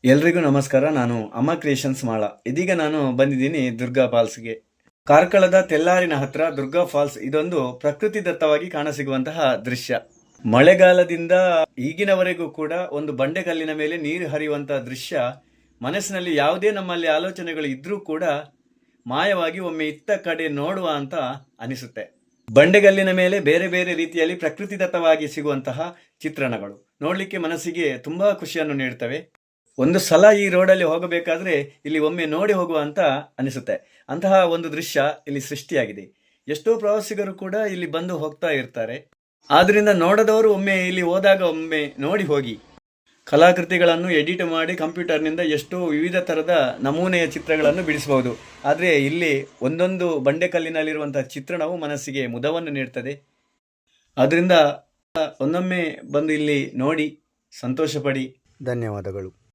ಎಲ್ರಿಗೂ ನಮಸ್ಕಾರ. ನಾನು ಅಮ್ಮ ಕ್ರಿಯೇಷನ್ಸ್ ಮಾಳ. ಇದೀಗ ನಾನು ಬಂದಿದ್ದೀನಿ ದುರ್ಗಾ ಫಾಲ್ಸ್ಗೆ. ಕಾರ್ಕಳದ ತೆಲ್ಲಾರಿನ ಹತ್ರ ದುರ್ಗಾ ಫಾಲ್ಸ್ ಇದೊಂದು ಪ್ರಕೃತಿ ದತ್ತವಾಗಿ ಕಾಣಸಿಗುವಂತಹ ದೃಶ್ಯ. ಮಳೆಗಾಲದಿಂದ ಈಗಿನವರೆಗೂ ಕೂಡ ಒಂದು ಬಂಡೆಕಲ್ಲಿನ ಮೇಲೆ ನೀರು ಹರಿಯುವಂತಹ ದೃಶ್ಯ ಮನಸ್ಸಿನಲ್ಲಿ ಯಾವುದೇ ನಮ್ಮಲ್ಲಿ ಆಲೋಚನೆಗಳು ಇದ್ರೂ ಕೂಡ ಮಾಯವಾಗಿ ಒಮ್ಮೆ ಇತ್ತ ಕಡೆ ನೋಡುವ ಅಂತ ಅನಿಸುತ್ತೆ. ಬಂಡೆಗಲ್ಲಿನ ಮೇಲೆ ಬೇರೆ ಬೇರೆ ರೀತಿಯಲ್ಲಿ ಪ್ರಕೃತಿದತ್ತವಾಗಿ ಸಿಗುವಂತಹ ಚಿತ್ರಣಗಳು ನೋಡ್ಲಿಕ್ಕೆ ಮನಸ್ಸಿಗೆ ತುಂಬಾ ಖುಷಿಯನ್ನು ನೀಡುತ್ತವೆ. ಒಂದು ಸಲ ಈ ರೋಡಲ್ಲಿ ಹೋಗಬೇಕಾದ್ರೆ ಇಲ್ಲಿ ಒಮ್ಮೆ ನೋಡಿ ಹೋಗುವ ಅಂತ ಅನಿಸುತ್ತೆ. ಅಂತಹ ಒಂದು ದೃಶ್ಯ ಇಲ್ಲಿ ಸೃಷ್ಟಿಯಾಗಿದೆ. ಎಷ್ಟೋ ಪ್ರವಾಸಿಗರು ಕೂಡ ಇಲ್ಲಿ ಬಂದು ಹೋಗ್ತಾ ಇರ್ತಾರೆ. ಆದ್ರಿಂದ ನೋಡದವರು ಒಮ್ಮೆ ಇಲ್ಲಿ ಹೋದಾಗ ಒಮ್ಮೆ ನೋಡಿ ಹೋಗಿ. ಕಲಾಕೃತಿಗಳನ್ನು ಎಡಿಟ್ ಮಾಡಿ ಕಂಪ್ಯೂಟರ್ನಿಂದ ಎಷ್ಟೋ ವಿವಿಧ ಥರದ ನಮೂನೆಯ ಚಿತ್ರಗಳನ್ನು ಬಿಡಿಸಬಹುದು. ಆದರೆ ಇಲ್ಲಿ ಒಂದೊಂದು ಬಂಡೆಕಲ್ಲಿನಲ್ಲಿರುವಂತಹ ಚಿತ್ರಣವು ಮನಸ್ಸಿಗೆ ಮುದವನ್ನು ನೀಡ್ತದೆ. ಆದ್ರಿಂದ ಒಂದೊಮ್ಮೆ ಬಂದು ಇಲ್ಲಿ ನೋಡಿ ಸಂತೋಷಪಡಿ. ಧನ್ಯವಾದಗಳು.